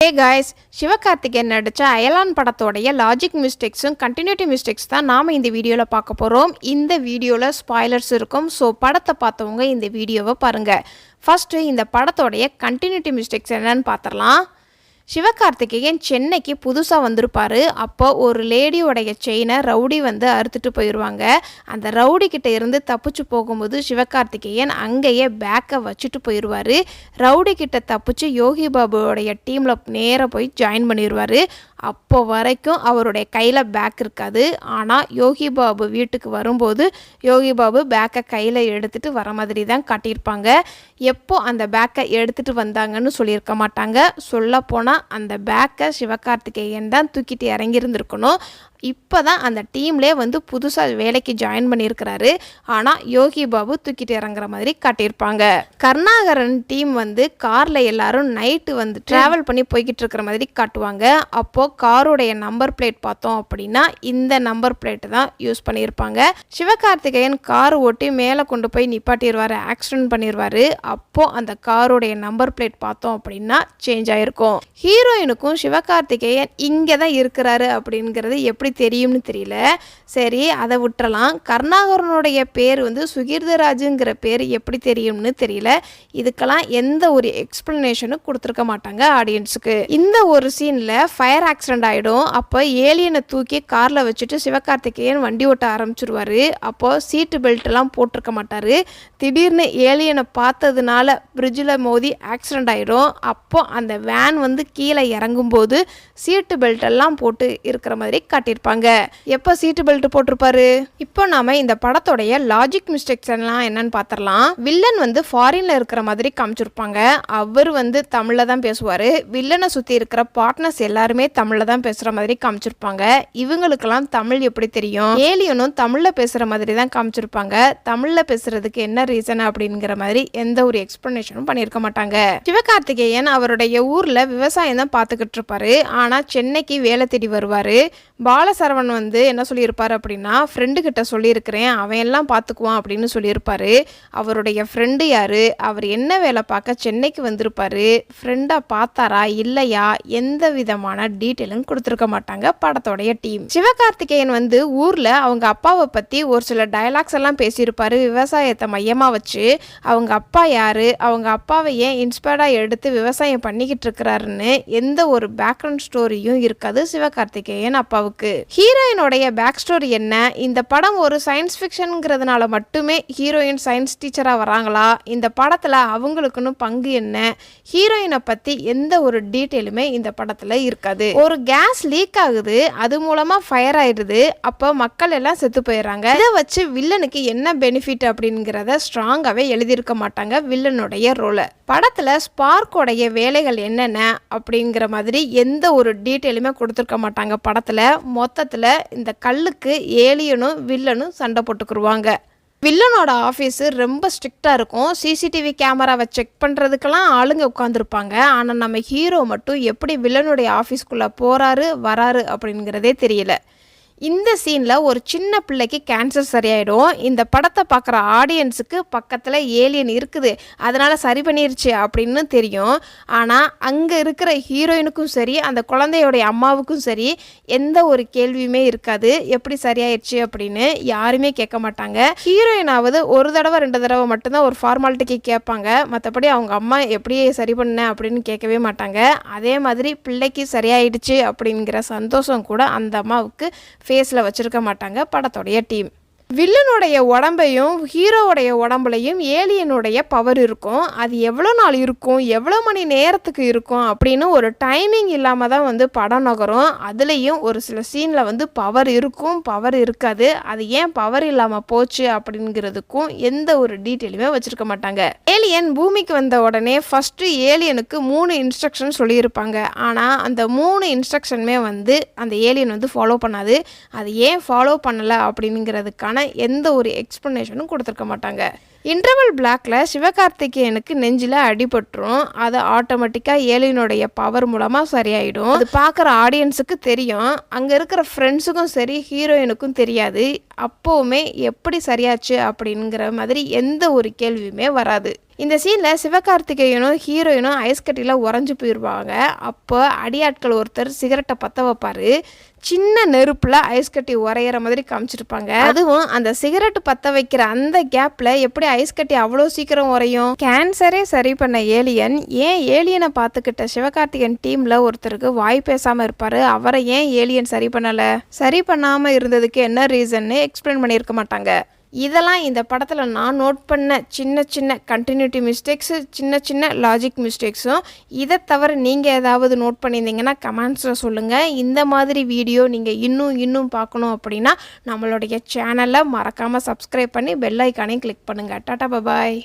Hey guys, Sivakarthikeyan நடித்த அயலான் படத்தோடைய logic மிஸ்டேக்ஸும் continuity mistakes தான் நாம் இந்த வீடியோவில் பார்க்க போகிறோம். இந்த வீடியோவில் ஸ்பாய்லர்ஸ் இருக்கும். ஸோ படத்தை பார்த்தவங்க இந்த வீடியோவை பாருங்கள். ஃபஸ்ட்டு இந்த படத்தோடைய கண்டினியூட்டி மிஸ்டேக்ஸ் என்னன்னு பார்த்துடலாம். சிவகார்த்திகேயன் சென்னைக்கு புதுசாக வந்திருப்பார். அப்போ ஒரு லேடியோடைய செயினை ரவுடி அறுத்துட்டு போயிடுவாங்க. அந்த ரவுடி கிட்ட இருந்து தப்பிச்சு போகும்போது சிவகார்த்திகேயன் அங்கேயே பேக்கை வச்சுட்டு போயிடுவார். ரவுடி கிட்ட தப்பிச்சு யோகி பாபுவோடைய டீமில் நேராக போய் ஜாயின் பண்ணிடுவார். அப்போ வரைக்கும் அவருடைய கையில் பேக் இருக்காது. ஆனால் யோகி பாபு வீட்டுக்கு வரும்போது யோகி பாபு பேக்கை கையில் எடுத்துகிட்டு வர மாதிரி தான் காட்டியிருப்பாங்க. எப்போ அந்த பேக்கை எடுத்துகிட்டு வந்தாங்கன்னு சொல்லியிருக்க மாட்டாங்க. சொல்லப்போனால் அந்த பேக்கை சிவகார்த்திகேயன் தான் தூக்கிட்டு இறங்கியிருந்துருக்கணும். இப்போ தான் அந்த டீம்லேயே புதுசாக வேலைக்கு ஜாயின் பண்ணியிருக்கிறாரு. ஆனால் யோகி பாபு தூக்கிட்டு இறங்குற மாதிரி காட்டியிருப்பாங்க. கருணாகரன் டீம் காரில் எல்லாரும் நைட்டு ட்ராவல் பண்ணி போய்கிட்டு இருக்கிற மாதிரி காட்டுவாங்க. அப்போது காரோடைய நம்பர் பிளேட் பார்த்தோம் அப்படின்னா இந்த நம்பர் பிளேட்டு தான் யூஸ் பண்ணியிருப்பாங்க. சிவகார்த்திகேயன் கார் ஓட்டி மேலே கொண்டு போய் நிப்பாட்டிடுவார், ஆக்சிடென்ட் பண்ணிடுவார். அப்போது அந்த காரோடைய நம்பர் பிளேட் பார்த்தோம் அப்படின்னா சேஞ்ச் ஆகிருக்கும். ஹீரோயினுக்கும் சிவகார்த்திகேயன் இங்கே தான் இருக்கிறாரு அப்படிங்கிறது எப்படி தெரியும்னு தெரியல. சரி, அதை விட்டுறலாம். கருணாகரனுடைய பேர் சுகீர்தராஜுங்கிற பேர் எப்படி தெரியும்னு தெரியல. இதுக்கெல்லாம் எந்த ஒரு எக்ஸ்பிளனேஷனும் கொடுத்துருக்க மாட்டாங்க ஆடியன்ஸுக்கு. இந்த ஒரு சீனில் ஃபயர் ஆக்சிடென்ட் ஆகிடும். அப்போ ஏலியனை தூக்கி காரில் வச்சுட்டு சிவகார்த்திகேயன் வண்டி ஓட்ட ஆரம்பிச்சிருவார். அப்போது சீட்டு பெல்ட்லாம் போட்டிருக்க மாட்டார். திடீர்னு ஏலியனை பார்த்ததுனால பிரிட்ஜில் மோதி ஆக்சிடென்ட் ஆகிடும். அப்போது அந்த வேன் கீழே இறங்கும்போது சீட்டு பெல்ட் எல்லாம் போட்டு இருக்கிற மாதிரி காட்டியிருப்பாங்க. எப்போ சீட்டு பெல்ட் போட்டிருப்பாரு? இப்போ நாம இந்த படத்தோடைய லாஜிக் மிஸ்டேக்ஸ் எல்லாம் என்னன்னு பார்த்துடலாம். வில்லன் ஃபாரின்ல இருக்கிற மாதிரி காமிச்சிருப்பாங்க. அவர் தமிழ்ல தான் பேசுவார். வில்லனை சுற்றி இருக்கிற பார்ட்னர்ஸ் எல்லாருமே தமிழ்ல தான் பேசுகிற மாதிரி காமிச்சிருப்பாங்க. இவங்களுக்கெல்லாம் தமிழ் எப்படி தெரியும்? ஏலியனும் தமிழ்ல பேசுகிற மாதிரி தான் காமிச்சிருப்பாங்க. தமிழ்ல பேசுறதுக்கு என்ன ரீசன் அப்படிங்கிற மாதிரி எந்த ஒரு எக்ஸ்பிளனேஷனும் பண்ணியிருக்க மாட்டாங்க. சிவகார்த்திகேயன் அவருடைய ஊரில் விவசாயம் தான் பார்த்துக்கிட்டு இருப்பாரு. ஆனால் சென்னைக்கு வேலை தேடி வருவார். பாலசரவன் என்ன சொல்லியிருப்பார் அப்படின்னா, ஃப்ரெண்டு கிட்ட சொல்லியிருக்கிறேன், அவன் எல்லாம் பார்த்துக்குவான் அப்படின்னு சொல்லியிருப்பாரு. அவருடைய ஃப்ரெண்டு யாரு, அவர் என்ன வேலை பார்க்க சென்னைக்கு வந்திருப்பாரு, ஃப்ரெண்டை பார்த்தாரா இல்லையா, எந்த விதமான டீட்டெயிலும் கொடுத்துருக்க மாட்டாங்க படத்தோடைய டீம். சிவகார்த்திகேயன் ஊரில் அவங்க அப்பாவை பற்றி ஒரு சில டயலாக்ஸ் எல்லாம் பேசியிருப்பாரு விவசாயத்தை மையமாக வச்சு. அவங்க அப்பா யாரு, அவங்க அப்பாவை ஏன் இன்ஸ்பயர்டாக எடுத்து விவசாயம் பண்ணிக்கிட்டு இருக்கிறாருன்னு எந்த ஒரு பேக்ரவுண்ட் ஸ்டோரியும் இருக்காது சிவகார்த்திகேயன் அப்பாவுக்கு. ஹீரோயினோடைய பேக் ஸ்டோரி என்ன? இந்த படம் ஒரு சயின்ஸ் ஃபிக்ஷனுங்கிறதுனால மட்டுமே ஹீரோயின் சயின்ஸ் டீச்சராக வராங்களா? இந்த படத்தில் அவங்களுக்குன்னு பங்கு என்ன? ஹீரோயினை பற்றி எந்த ஒரு டீட்டெயிலுமே இந்த படத்தில் இருக்காது. ஒரு கேஸ் லீக் ஆகுது, அது மூலமாக ஃபயர் ஆயிடுது. அப்போ மக்கள் எல்லாம் செத்து போயிடுறாங்க. இதை வச்சு வில்லனுக்கு என்ன பெனிஃபிட் அப்படிங்கிறத ஸ்ட்ராங்காகவே எழுதியிருக்க மாட்டாங்க வில்லனுடைய ரோலை. படத்தில் ஸ்பார்க்கோடைய வேலைகள் என்னென்ன அப்படிங்கிற மாதிரி எந்த ஒரு டீட்டெயிலுமே கொடுத்துருக்க மாட்டாங்க படத்தில். மொத்தத்தில் இந்த கல்லுக்கு ஏலியனும் வில்லனும் சண்டை போட்டுக்குருவாங்க. வில்லனோட ஆஃபீஸு ரொம்ப ஸ்ட்ரிக்டாக இருக்கும். சிசிடிவி கேமராவை செக் பண்ணுறதுக்கெல்லாம் ஆளுங்க உட்காந்துருப்பாங்க. ஆனால் நம்ம ஹீரோ மட்டும் எப்படி வில்லனுடைய ஆஃபீஸ்க்குள்ளே போகிறாரு வராரு அப்படிங்கிறதே தெரியல. இந்த சீனில் ஒரு சின்ன பிள்ளைக்கு கேன்சர் சரியாயிடும். இந்த படத்தை பார்க்குற ஆடியன்ஸுக்கு பக்கத்தில் ஏலியன் இருக்குது, அதனால் சரி பண்ணிருச்சு அப்படின்னு தெரியும். ஆனால் அங்கே இருக்கிற ஹீரோயினுக்கும் சரி அந்த குழந்தையோடைய அம்மாவுக்கும் சரி எந்த ஒரு கேள்வியுமே இருக்காது எப்படி சரியாயிடுச்சு அப்படின்னு யாருமே கேட்க மாட்டாங்க. ஹீரோயினாவது ஒரு தடவை 2 தடவை மட்டும்தான் ஒரு ஃபார்மாலிட்டிக்கு கேட்பாங்க. மற்றபடி அவங்க அம்மா எப்படி சரி பண்ண அப்படின்னு கேட்கவே மாட்டாங்க. அதே மாதிரி பிள்ளைக்கு சரியாயிடுச்சு அப்படிங்கிற சந்தோஷம் கூட அந்த அம்மாவுக்கு ஃபேஸில் வச்சுருக்க மாட்டாங்க படத்தோடைய டீம். வில்லனுடைய உடம்பையும் ஹீரோவுடைய உடம்புலையும் ஏலியனுடைய பவர் இருக்கும். அது எவ்வளோ நாள் இருக்கும், எவ்வளோ மணி நேரத்துக்கு இருக்கும் அப்படின்னு ஒரு டைமிங் இல்லாமல் தான் படம் நகரும். அதுலேயும் ஒரு சில சீனில் பவர் இருக்கும், பவர் இருக்காது. அது ஏன் பவர் இல்லாமல் போச்சு அப்படிங்கிறதுக்கும் எந்த ஒரு டீட்டெயிலுமே வச்சுருக்க மாட்டாங்க. ஏலியன் பூமிக்கு வந்த உடனே ஃபஸ்ட்டு ஏலியனுக்கு 3 இன்ஸ்ட்ரக்ஷன் சொல்லியிருப்பாங்க. ஆனால் அந்த 3 இன்ஸ்ட்ரக்ஷனுமே அந்த ஏலியன் ஃபாலோ பண்ணாது. அது ஏன் ஃபாலோ பண்ணலை அப்படிங்கிறதுக்கான எந்த ஒரு எக்ஸ்பிளனேஷனும் கொடுத்துருக்க மாட்டாங்க. இன்டர்வல் பிளாக்ல சிவகார்த்திகேயனுக்கு நெஞ்சில் அடிபட்டுரும். அது ஆட்டோமேட்டிக்காக ஏலியனுடைய பவர் மூலமாக சரியாயிடும். அது பார்க்குற ஆடியன்ஸுக்கு தெரியும். அங்கே இருக்கிற ஃப்ரெண்ட்ஸுக்கும் சரி ஹீரோயினுக்கும் தெரியாது. அப்போவுமே எப்படி சரியாச்சு அப்படிங்கிற மாதிரி எந்த ஒரு கேள்வியுமே வராது. இந்த சீனில் சிவகார்த்திகேயனும் ஹீரோயினும் ஐஸ் கட்டியில் உறைஞ்சி போயிடுவாங்க. அப்போ அடியாட்கள் ஒருத்தர் சிகரெட்டை பற்ற வைப்பார். சின்ன நெருப்பில் ஐஸ் கட்டி உரையிற மாதிரி காமிச்சிருப்பாங்க. அதுவும் அந்த சிகரெட் பற்ற வைக்கிற அந்த கேப்பில் எப்படி ஐஸ் கட்டி அவ்வளோ சீக்கிரம் உரையும்? கேன்சரே சரி பண்ண ஏலியன் ஏன் ஏலியனை பார்த்துக்கிட்ட சிவகார்த்திகேயன் டீமில் ஒருத்தருக்கு வாய் பேசாமல் இருப்பார்? அவரை ஏன் ஏலியன் சரி பண்ணலை? சரி பண்ணாமல் இருந்ததுக்கு என்ன ரீசன்னு எக்ஸ்பிளைன் பண்ணியிருக்க மாட்டாங்க. இதெல்லாம் இந்த படத்தில் நான் நோட் பண்ண சின்ன சின்ன கண்டினியூட்டி மிஸ்டேக்ஸு, சின்ன சின்ன லாஜிக் மிஸ்டேக்ஸும். இதை தவிர நீங்கள் ஏதாவது நோட் பண்ணியிருந்தீங்கன்னா கமெண்ட்ஸில் சொல்லுங்கள். இந்த மாதிரி வீடியோ நீங்கள் இன்னும் பார்க்கணும் அப்படின்னா நம்மளுடைய சேனலை மறக்காமல் சப்ஸ்கிரைப் பண்ணி பெல் ஐக்கானையும் கிளிக் பண்ணுங்கள். டாடா பாய்.